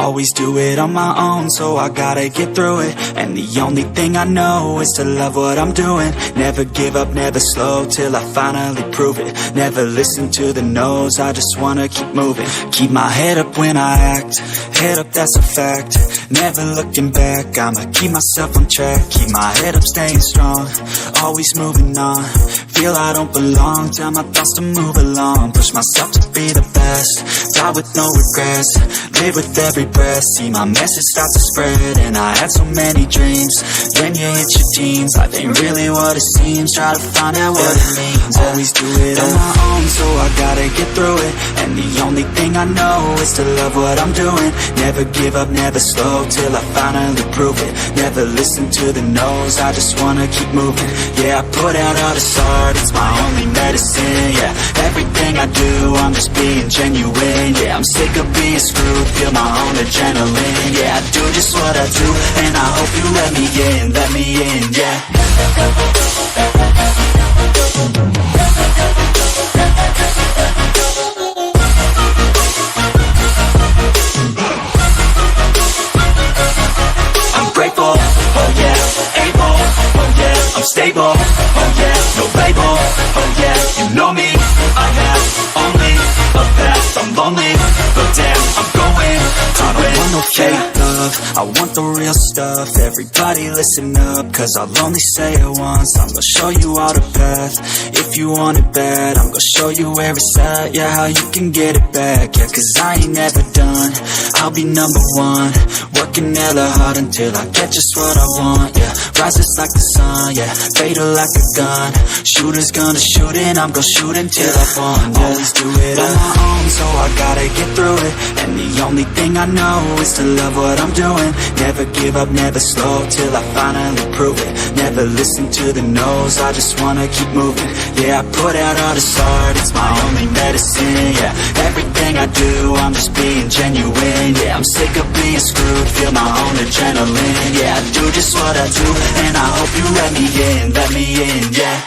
Always do it on my own, so I gotta get through it. And the only thing I know is to love what I'm doing. Never give up, never slow, till I finally prove it. Never listen to the no's, I just wanna keep moving. Keep my head up when I act, head up, that's a fact. Never looking back, I'ma keep myself on track. Keep my head up, staying strong, always moving on. Feel I don't belong, tell my thoughts to move along. Push myself to be the best, die with no regrets. Live with every breath, see my message start to spread. And I had so many dreams, when you hit your teens, life ain't really what it seems. Try to find out what it means. Always do it on my own, so I gotta get through it. And the only thing I know is to love what I'm doing. Never give up, never slow, till I finally prove it. Never listen to the no's, I just wanna keep moving. Yeah, I put out all this art, it's my only medicine. Yeah, everything I do, I'm just being genuine. Yeah, I'm sick of being screwed, feel my own adrenaline. Yeah, I do just what I do, and I hope you let me in, yeah. I'm grateful, oh yeah, able, oh yeah, I'm stable, oh yeah, no label, oh yeah, you know me, I have only a path, I'm lonely, but damn, I'm going to win. I don't want no fake love, I want the real stuff. Everybody listen up, cause I'll only say it once. I'm gonna show you all the path, if you want it bad. I'm gonna show you where it's at, yeah, how you can get it back. Yeah, cause I ain't never done, I'll be number one. Working hella hard until I get just what I want, yeah. Rises like the sun, yeah, fatal like a gun. Shooter's gonna shoot and I'm gonna shoot until I fall, yeah. Always do it on my own, so I gotta get through it. And the only thing I know is to love what I'm doing. Never give up, never slow, till I finally prove it. Never listen to the no's, I just wanna keep moving. Yeah, I put out all this art, it's my only medicine. Yeah, everything I do, I'm just being genuine. Yeah, I'm sick of being screwed, feel my own adrenaline. Yeah, I do just what I do, and I hope you let me in, yeah.